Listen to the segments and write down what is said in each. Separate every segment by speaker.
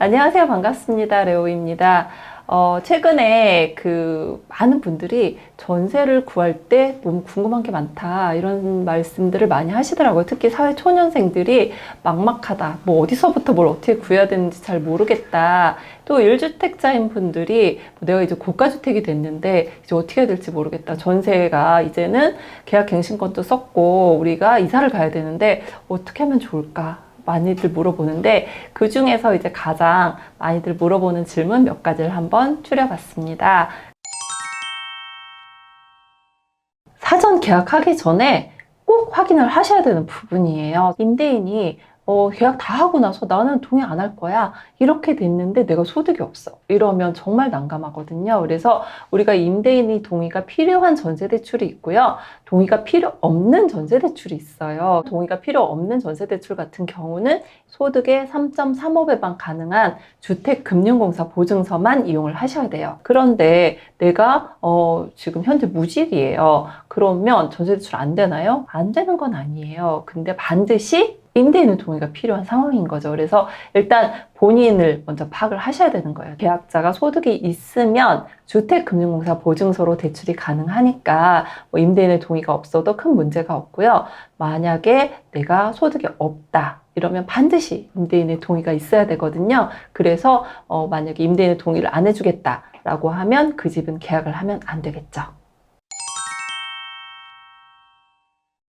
Speaker 1: 안녕하세요. 반갑습니다. 레오입니다. 최근에 많은 분들이 전세를 구할 때 너무 궁금한 게 많다, 이런 말씀들을 많이 하시더라고요. 특히 사회 초년생들이 막막하다, 뭐 어디서부터 뭘 어떻게 구해야 되는지 잘 모르겠다. 또 1주택자인 분들이 내가 이제 고가주택이 됐는데 이제 어떻게 해야 될지 모르겠다. 전세가 이제는 계약갱신권도 썼고 우리가 이사를 가야 되는데 어떻게 하면 좋을까? 많이들 물어보는데, 그 중에서 이제 가장 많이들 물어보는 질문 몇 가지를 한번 추려봤습니다. 사전 계약하기 전에 꼭 확인을 하셔야 되는 부분이에요. 임대인이 계약 다 하고 나서 나는 동의 안 할 거야, 이렇게 됐는데 내가 소득이 없어, 이러면 정말 난감하거든요. 그래서 우리가 임대인이 동의가 필요한 전세대출이 있고요, 동의가 필요 없는 전세대출이 있어요. 동의가 필요 없는 전세대출 같은 경우는 소득의 3.35배방 가능한 주택금융공사 보증서만 이용을 하셔야 돼요. 그런데 내가 지금 현재 무직이에요. 그러면 전세대출 안 되나요? 안 되는 건 아니에요. 근데 반드시 임대인의 동의가 필요한 상황인 거죠. 그래서 일단 본인을 먼저 파악을 하셔야 되는 거예요. 계약자가 소득이 있으면 주택금융공사 보증서로 대출이 가능하니까 뭐 임대인의 동의가 없어도 큰 문제가 없고요. 만약에 내가 소득이 없다, 이러면 반드시 임대인의 동의가 있어야 되거든요. 그래서 만약에 임대인의 동의를 안 해주겠다라고 하면 그 집은 계약을 하면 안 되겠죠.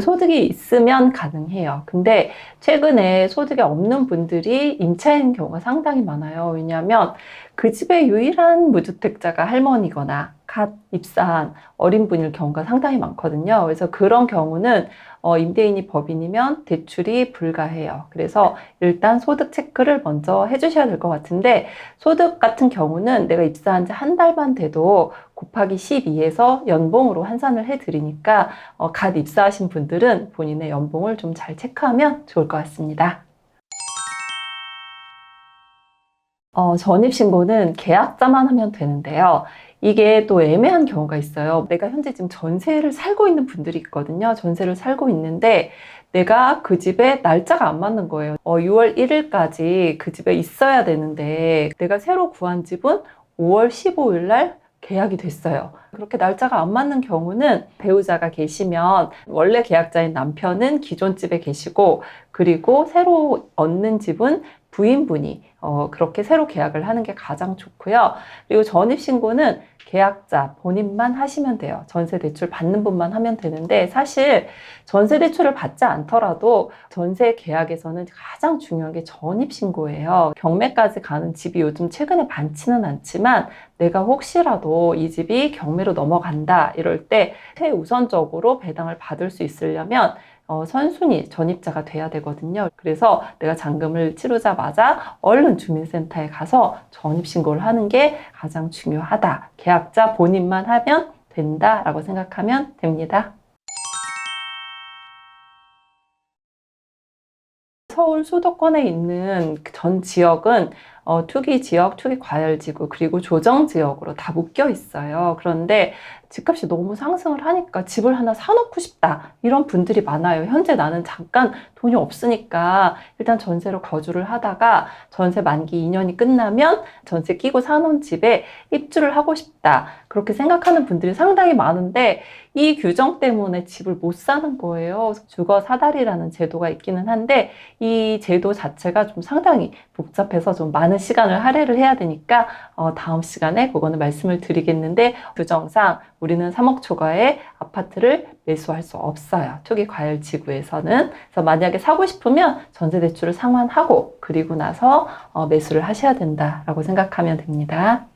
Speaker 1: 소득이 있으면 가능해요. 근데 최근에 소득이 없는 분들이 임차인 경우가 상당히 많아요. 왜냐하면 그 집의 유일한 무주택자가 할머니거나 갓 입사한 어린 분일 경우가 상당히 많거든요. 그래서 그런 경우는 임대인이 법인이면 대출이 불가해요. 그래서 일단 소득 체크를 먼저 해주셔야 될 것 같은데, 소득 같은 경우는 내가 입사한 지 한 달만 돼도 곱하기 12에서 연봉으로 환산을 해드리니까 갓 입사하신 분들은 본인의 연봉을 좀 잘 체크하면 좋을 것 같습니다. 전입신고는 계약자만 하면 되는데요. 이게 또 애매한 경우가 있어요. 내가 현재 지금 전세를 살고 있는 분들이 있거든요. 전세를 살고 있는데 내가 그 집에 날짜가 안 맞는 거예요. 6월 1일까지 그 집에 있어야 되는데 내가 새로 구한 집은 5월 15일 날 계약이 됐어요. 그렇게 날짜가 안 맞는 경우는 배우자가 계시면 원래 계약자인 남편은 기존 집에 계시고, 그리고 새로 얻는 집은 부인분이 그렇게 새로 계약을 하는 게 가장 좋고요. 그리고 전입신고는 계약자 본인만 하시면 돼요. 전세대출 받는 분만 하면 되는데, 사실 전세대출을 받지 않더라도 전세 계약에서는 가장 중요한 게 전입신고예요. 경매까지 가는 집이 요즘 최근에 많지는 않지만 내가 혹시라도 이 집이 경매로 넘어간다 이럴 때 최우선적으로 배당을 받을 수 있으려면 선순위 전입자가 돼야 되거든요. 그래서 내가 잔금을 치르자마자 얼른 주민센터에 가서 전입신고를 하는 게 가장 중요하다. 계약자 본인만 하면 된다라고 생각하면 됩니다. 서울 수도권에 있는 전 지역은 투기 지역, 투기 과열지구, 그리고 조정 지역으로 다 묶여 있어요. 그런데 집값이 너무 상승을 하니까 집을 하나 사놓고 싶다, 이런 분들이 많아요. 현재 나는 잠깐 돈이 없으니까 일단 전세로 거주를 하다가 전세 만기 2년이 끝나면 전세 끼고 사놓은 집에 입주를 하고 싶다, 그렇게 생각하는 분들이 상당히 많은데 이 규정 때문에 집을 못 사는 거예요. 주거 사다리라는 제도가 있기는 한데 이 제도 자체가 좀 상당히 복잡해서 좀 많은 시간을 할애를 해야 되니까 다음 시간에 그거는 말씀을 드리겠는데, 규정상 우리는 3억 초과의 아파트를 매수할 수 없어요. 투기 과열 지구에서는. 그래서 만약에 사고 싶으면 전세 대출을 상환하고 그리고 나서 매수를 하셔야 된다라고 생각하면 됩니다.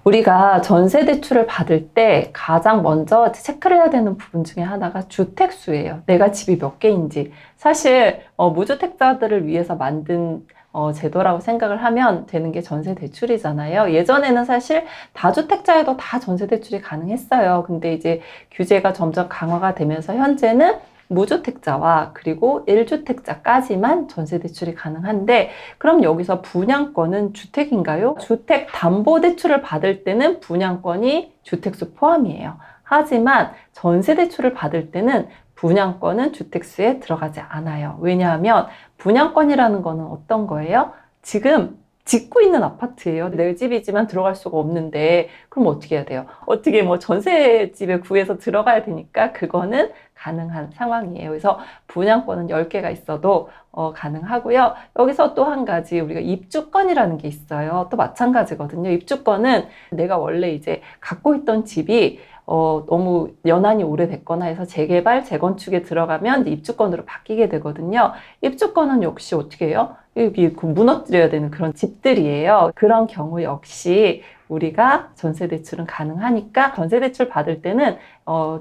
Speaker 1: 우리가 전세 대출을 받을 때 가장 먼저 체크를 해야 되는 부분 중에 하나가 주택수예요. 내가 집이 몇 개인지. 사실 무주택자들을 위해서 만든 제도라고 생각을 하면 되는 게 전세 대출이잖아요. 예전에는 사실 다주택자에도 다 전세 대출이 가능했어요. 근데 이제 규제가 점점 강화가 되면서 현재는 무주택자와 그리고 1주택자까지만 전세대출이 가능한데, 그럼 여기서 분양권은 주택인가요? 주택담보대출을 받을 때는 분양권이 주택수 포함이에요. 하지만 전세대출을 받을 때는 분양권은 주택수에 들어가지 않아요. 왜냐하면 분양권이라는 거는 어떤 거예요? 지금 짓고 있는 아파트예요. 내 집이지만 들어갈 수가 없는데 그럼 어떻게 해야 돼요? 어떻게 뭐 전세집에 구해서 들어가야 되니까 그거는 가능한 상황이에요. 그래서 분양권은 10개가 있어도 가능하고요. 여기서 또 한 가지 우리가 입주권이라는 게 있어요. 또 마찬가지거든요. 입주권은 내가 원래 이제 갖고 있던 집이 너무 연한이 오래됐거나 해서 재개발, 재건축에 들어가면 입주권으로 바뀌게 되거든요. 입주권은 역시 어떻게 해요? 여기 무너뜨려야 되는 그런 집들이에요. 그런 경우 역시 우리가 전세대출은 가능하니까 전세대출 받을 때는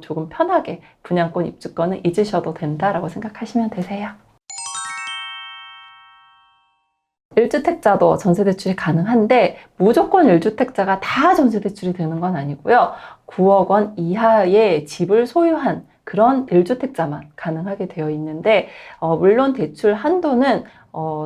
Speaker 1: 조금 편하게 분양권, 입주권은 잊으셔도 된다라고 생각하시면 되세요. 1주택자도 전세대출이 가능한데 무조건 1주택자가 다 전세대출이 되는 건 아니고요. 9억 원 이하의 집을 소유한 그런 1주택자만 가능하게 되어 있는데 물론 대출 한도는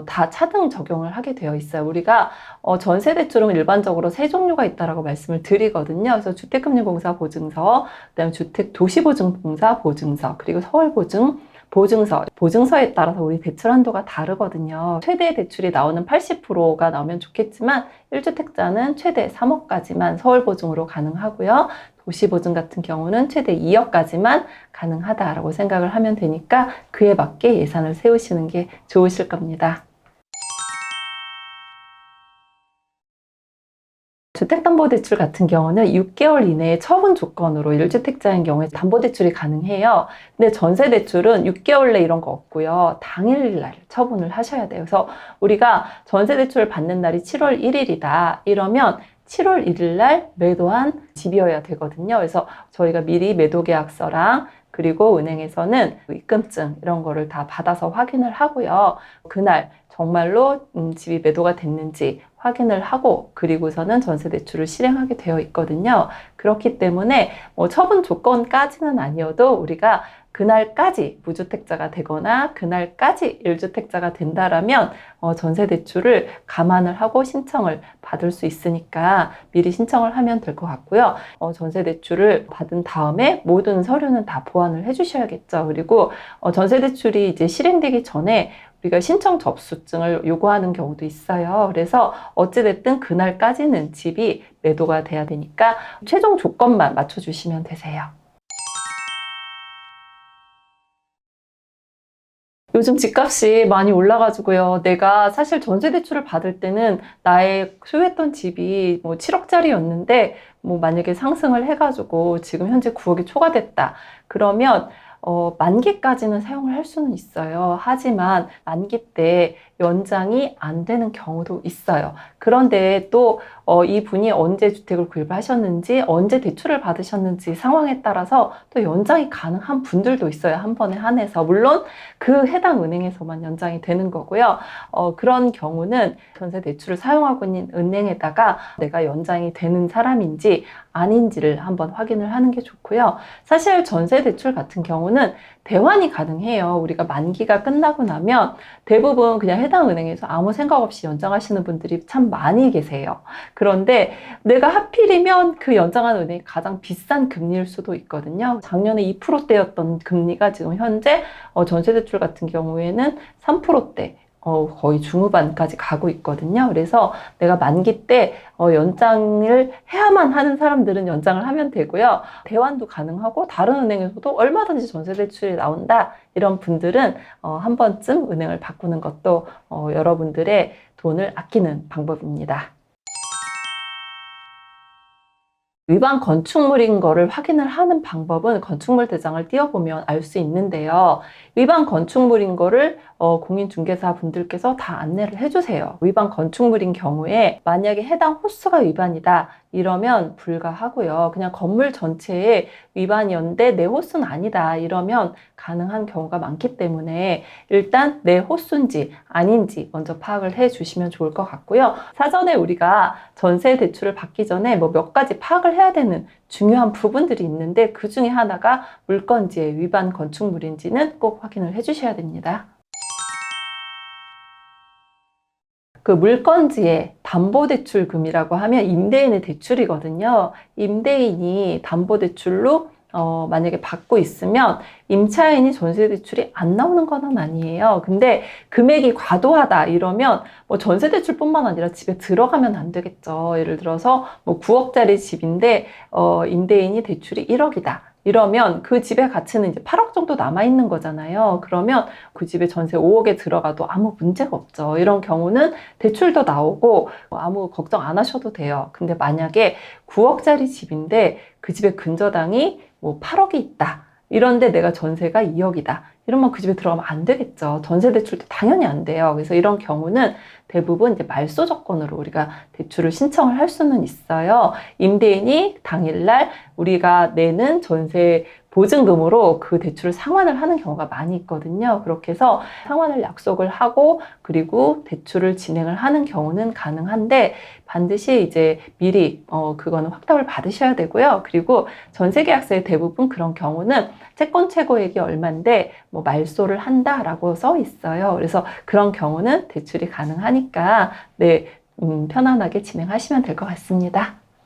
Speaker 1: 다 차등 적용을 하게 되어 있어요. 우리가 전세대출은 일반적으로 세 종류가 있다라고 말씀을 드리거든요. 그래서 주택금융공사 보증서, 그다음에 주택도시보증공사 보증서, 그리고 서울보증 보증서에 따라서 우리 대출 한도가 다르거든요. 최대 대출이 나오는 80%가 나오면 좋겠지만 1주택자는 최대 3억까지만 서울보증으로 가능하고요. 도시보증 같은 경우는 최대 2억까지만 가능하다라고 생각을 하면 되니까 그에 맞게 예산을 세우시는 게 좋으실 겁니다. 주택담보대출 같은 경우는 6개월 이내에 처분 조건으로 1주택자인 경우에 담보대출이 가능해요. 근데 전세대출은 6개월 내 이런 거 없고요. 당일날 처분을 하셔야 돼요. 그래서 우리가 전세대출을 받는 날이 7월 1일이다. 이러면 7월 1일 날 매도한 집이어야 되거든요. 그래서 저희가 미리 매도계약서랑 그리고 은행에서는 입금증 이런 거를 다 받아서 확인을 하고요. 그날 정말로 집이 매도가 됐는지 확인을 하고 그리고서는 전세대출을 실행하게 되어 있거든요. 그렇기 때문에 처분 조건까지는 아니어도 우리가 그날까지 무주택자가 되거나 그날까지 1주택자가 된다라면 전세대출을 감안을 하고 신청을 받을 수 있으니까 미리 신청을 하면 될 것 같고요. 전세대출을 받은 다음에 모든 서류는 다 보완을 해주셔야겠죠. 그리고 전세대출이 이제 실행되기 전에 우리가 신청 접수증을 요구하는 경우도 있어요. 그래서 어찌됐든 그날까지는 집이 매도가 돼야 되니까 최종 조건만 맞춰주시면 되세요. 요즘 집값이 많이 올라가지고요. 내가 사실 전세대출을 받을 때는 나의 소유했던 집이 7억짜리였는데 만약에 상승을 해가지고 지금 현재 9억이 초과됐다. 그러면 만기까지는 사용을 할 수는 있어요. 하지만 만기 때 연장이 안 되는 경우도 있어요. 그런데 또 이분이 언제 주택을 구입하셨는지, 언제 대출을 받으셨는지 상황에 따라서 또 연장이 가능한 분들도 있어요. 한 번에 한해서. 물론 그 해당 은행에서만 연장이 되는 거고요. 그런 경우는 전세 대출을 사용하고 있는 은행에다가 내가 연장이 되는 사람인지 아닌지를 한번 확인을 하는 게 좋고요. 사실 전세 대출 같은 경우는 대환이 가능해요. 우리가 만기가 끝나고 나면 대부분 그냥 해당 은행에서 아무 생각 없이 연장하시는 분들이 참 많이 계세요. 그런데 내가 하필이면 그 연장한 은행이 가장 비싼 금리일 수도 있거든요. 작년에 2%대였던 금리가 지금 현재 전세대출 같은 경우에는 3%대 거의 중후반까지 가고 있거든요. 그래서 내가 만기 때 연장을 해야만 하는 사람들은 연장을 하면 되고요. 대환도 가능하고 다른 은행에서도 얼마든지 전세대출이 나온다. 이런 분들은 한 번쯤 은행을 바꾸는 것도 여러분들의 돈을 아끼는 방법입니다. 위반 건축물인 거를 확인을 하는 방법은 건축물 대장을 띄워보면 알 수 있는데요. 위반 건축물인 거를 공인중개사 분들께서 다 안내를 해주세요. 위반 건축물인 경우에 만약에 해당 호수가 위반이다. 이러면 불가하고요. 그냥 건물 전체에 위반이었는데 내 호수는 아니다. 이러면 가능한 경우가 많기 때문에 일단 내 호수인지 아닌지 먼저 파악을 해 주시면 좋을 것 같고요. 사전에 우리가 전세 대출을 받기 전에 뭐 몇 가지 파악을 해야 되는 중요한 부분들이 있는데 그 중에 하나가 물건지의 위반 건축물인지는 꼭 확인을 해 주셔야 됩니다. 그 물건지의 담보대출금이라고 하면 임대인의 대출이거든요. 임대인이 담보대출로 만약에 받고 있으면 임차인이 전세대출이 안 나오는 건 아니에요. 근데 금액이 과도하다 이러면 뭐 전세대출뿐만 아니라 집에 들어가면 안 되겠죠. 예를 들어서 뭐 9억짜리 집인데 임대인이 대출이 1억이다. 이러면 그 집의 가치는 이제 8억 정도 남아있는 거잖아요. 그러면 그 집에 전세 5억에 들어가도 아무 문제가 없죠. 이런 경우는 대출도 나오고 아무 걱정 안 하셔도 돼요. 근데 만약에 9억짜리 집인데 그 집의 근저당이 뭐 8억이 있다. 이런데 내가 전세가 2억이다. 이러면 그 집에 들어가면 안 되겠죠. 전세 대출도 당연히 안 돼요. 그래서 이런 경우는 대부분 이제 말소 조건으로 우리가 대출을 신청을 할 수는 있어요. 임대인이 당일날 우리가 내는 전세 보증금으로 그 대출을 상환을 하는 경우가 많이 있거든요. 그렇게 해서 상환을 약속을 하고 그리고 대출을 진행을 하는 경우는 가능한데 반드시 이제 미리 그거는 확답을 받으셔야 되고요. 그리고 전세계약서에 대부분 그런 경우는 채권 최고액이 얼만데 뭐 말소를 한다라고 써 있어요. 그래서 그런 경우는 대출이 가능하니까 네, 편안하게 진행하시면 될 것 같습니다.